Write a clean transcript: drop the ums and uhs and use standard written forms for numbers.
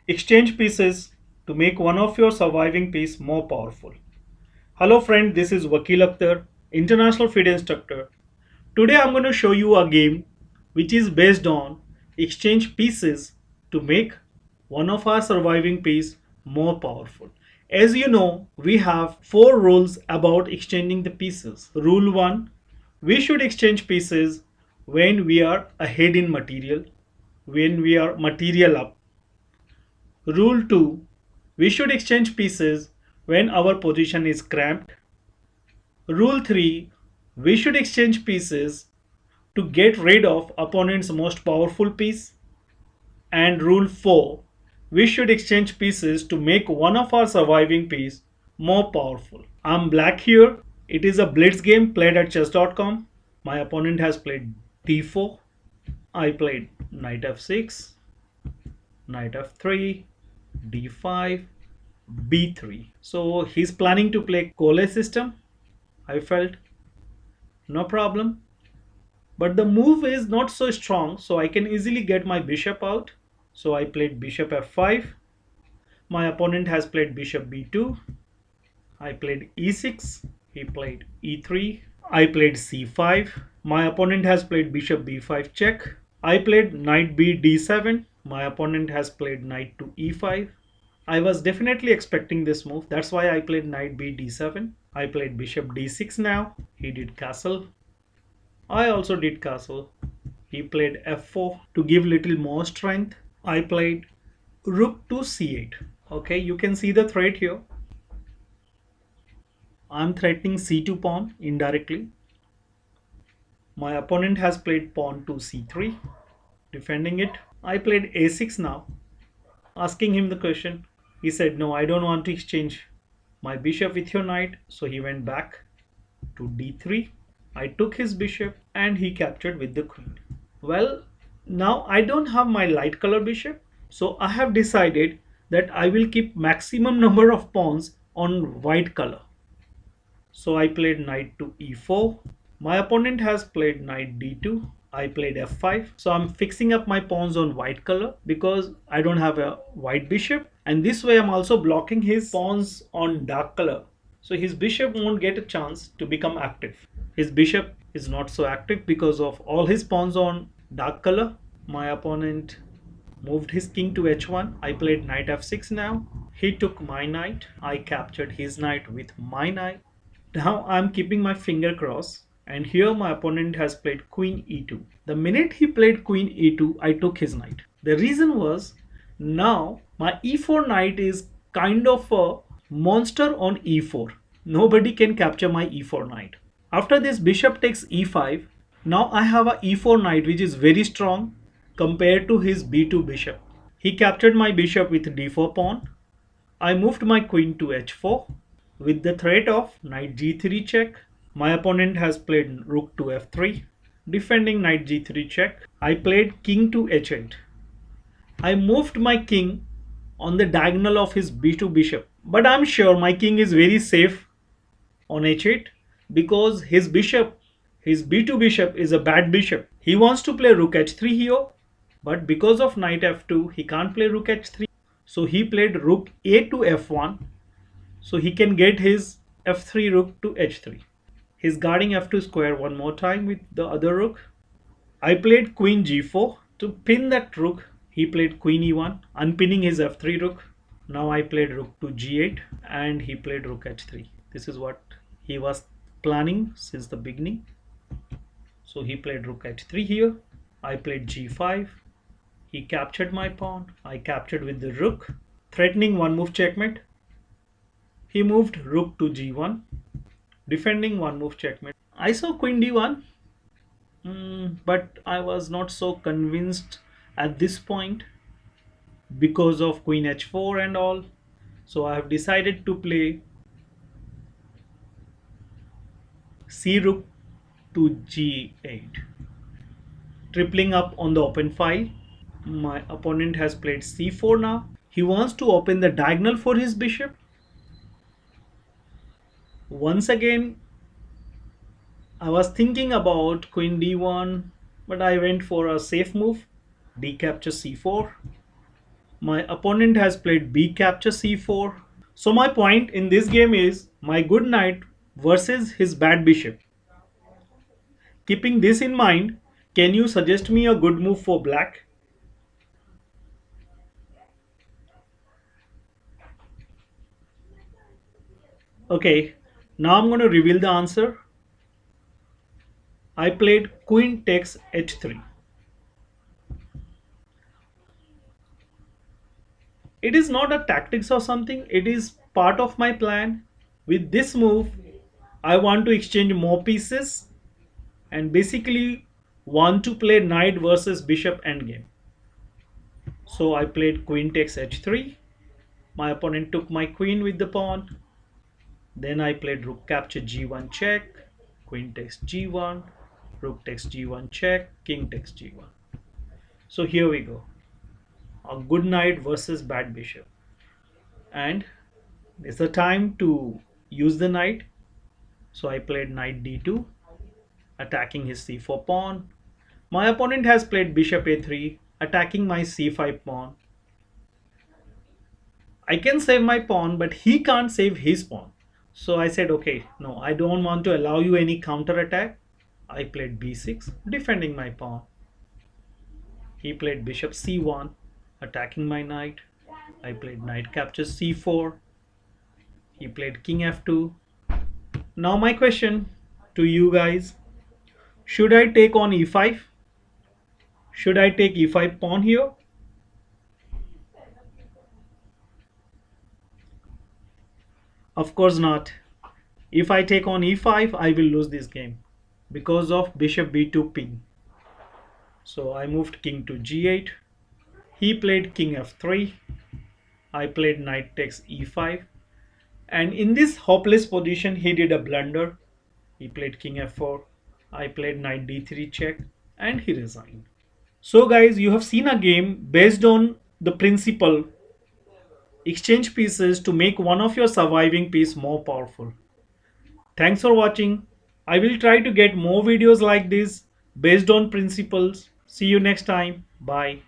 Exchange pieces to make one of your surviving piece more powerful. Hello friend, this is Vakil Akhtar, International FIDE instructor. Today I'm going to show you a game which is based on exchange pieces to make one of our surviving piece more powerful. As you know, we have four rules about exchanging the pieces. Rule 1, we should exchange pieces when we are ahead in material, when we are material up. Rule 2, we should exchange pieces when our position is cramped. Rule 3, we should exchange pieces to get rid of opponent's most powerful piece. And rule 4, we should exchange pieces to make one of our surviving piece more powerful. I'm black here. It is a blitz game played at chess.com. My opponent has played d4. I played knight f6, knight f3, d5, b3. So he's planning to play Cole system. I felt no problem. But the move is not so strong, so I can easily get my bishop out. So I played bishop f5. My opponent has played bishop b2. I played e6. He played e3. I played c5. My opponent has played bishop b5 check. I played knight b d7. My opponent has played knight to e5. I was definitely expecting this move. That's why I played knight b d7. I played bishop d6 now. He did castle. I also did castle. He played f4 to give little more strength. I played rook to c8. Okay, you can see the threat here. I'm threatening c2 pawn indirectly. My opponent has played pawn to c3, defending it. I played a6 now, asking him the question. He said, no, I don't want to exchange my bishop with your knight. So he went back to d3. I took his bishop and he captured with the queen. Well, now I don't have my light color bishop. So I have decided that I will keep maximum number of pawns on white color. So I played knight to e4. My opponent has played knight d2. I played f5. So I'm fixing up my pawns on white color because I don't have a white bishop. And this way I'm also blocking his pawns on dark color. So his bishop won't get a chance to become active. His bishop is not so active because of all his pawns on dark color. My opponent moved his king to h1. I played knight f6 now. He took my knight. I captured his knight with my knight. Now I'm keeping my finger crossed, and here my opponent has played queen e2. The minute he played queen e2, I took his knight. The reason was, now my e4 knight is kind of a monster on e4. Nobody can capture my e4 knight. After this bishop takes e5, now I have a e4 knight which is very strong compared to his b2 bishop. He captured my bishop with d4 pawn. I moved my queen to h4 with the threat of knight g3 check. My opponent has played rook to f3, defending knight g3 check. I played king to h8. I moved my king on the diagonal of his b2 bishop, but I'm sure my king is very safe on h8 because his b2 bishop is a bad bishop. He wants to play rook h3 here, but because of knight f2, he can't play rook h3. So he played rook a to f1, so he can get his f3 rook to h3. He's guarding f2 square one more time with the other rook. I played queen g4 to pin that rook. He played queen e1, unpinning his f3 rook. Now I played rook to g8 and he played rook h3. This is what he was planning since the beginning. So he played rook h3 here. I played g5. He captured my pawn. I captured with the rook, threatening one move checkmate. He moved rook to g1, defending one move checkmate. I saw queen d1, but I was not so convinced at this point because of queen h4 and all. So I have decided to play c rook to g8, tripling up on the open file. My opponent has played c4 now. He wants to open the diagonal for his bishop. Once again, I was thinking about queen d1, but I went for a safe move, d capture c4. My opponent has played b capture c4. So my point in this game is my good knight versus his bad bishop. Keeping this in mind, can you suggest me a good move for black? Okay, now I'm going to reveal the answer. I played queen takes h3. It is not a tactics or something, it is part of my plan. With this move, I want to exchange more pieces and basically want to play knight versus bishop endgame. So I played queen takes h3. My opponent took my queen with the pawn. Then I played rook capture g1 check, queen takes g1, rook takes g1 check, king takes g1. So here we go. A good knight versus bad bishop. And it's the time to use the knight. So I played knight d2, attacking his c4 pawn. My opponent has played bishop a3, attacking my c5 pawn. I can save my pawn, but he can't save his pawn. So I said, okay, no, I don't want to allow you any counter attack. I played b6, defending my pawn. He played bishop c1, attacking my knight. I played knight captures c4. He played king f2. Now my question to you guys, should I take on e5? Should I take e5 pawn here? Of course not. If I take on e5, I will lose this game because of bishop b2 ping. So I moved king to g8. He played king f3. I played knight takes e5. And in this hopeless position, he did a blunder. He played king f4. I played knight d3 check and he resigned. So guys, you have seen a game based on the principle exchange pieces to make one of your surviving piece more powerful. Thanks for watching. I will try to get more videos like this based on principles. See you next time. Bye.